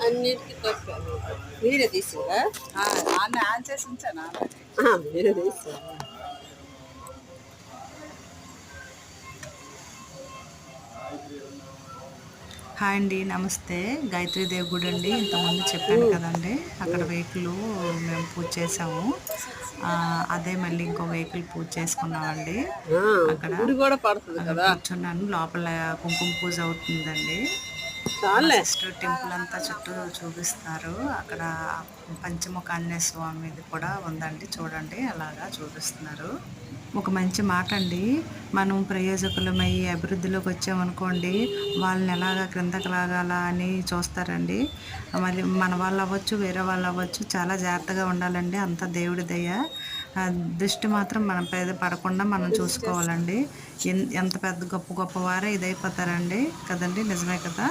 అన్నిటికీ తప్ప మీరే తీసారా? ఆన్ చేసి ఉంచాను. మీరే తీసారా? హాయ్ అండి, నమస్తే. గాయత్రీదేవి గుడి అండి. ఇంతకుముందు చెప్పాను కదండి, అక్కడ వెహికల్ మేము పూజ చేసాము. అదే మళ్ళీ ఇంకో వెహికల్ పూజ చేసుకున్నామండి. అక్కడ కూడా పడుతుంది కదా, కూర్చున్నాను. లోపల కుంకుమ పూజ అవుతుందండి. సిస్టర్ టెంపుల్ అంతా చుట్టూ చూపిస్తారు. అక్కడ పంచముఖ ఆంజనేయ స్వామిది కూడా ఉందండి, చూడండి అలాగా చూపిస్తున్నారు. ఒక మంచి మాట అండి, మనం ప్రయోజకులమై అభివృద్ధిలోకి వచ్చామనుకోండి, వాళ్ళని ఎలాగా క్రిందకి లాగాల అని చూస్తారండి. మరి మన వాళ్ళు అవ్వచ్చు, వేరే వాళ్ళు అవ్వచ్చు, చాలా జాగ్రత్తగా ఉండాలండి. అంత దేవుడి దయ. దృష్టి మాత్రం మనం పేద పడకుండా మనం చూసుకోవాలండి. ఎంత పెద్ద గొప్ప గొప్ప వారే ఇదైపోతారండి కదండి, నిజమే కదా.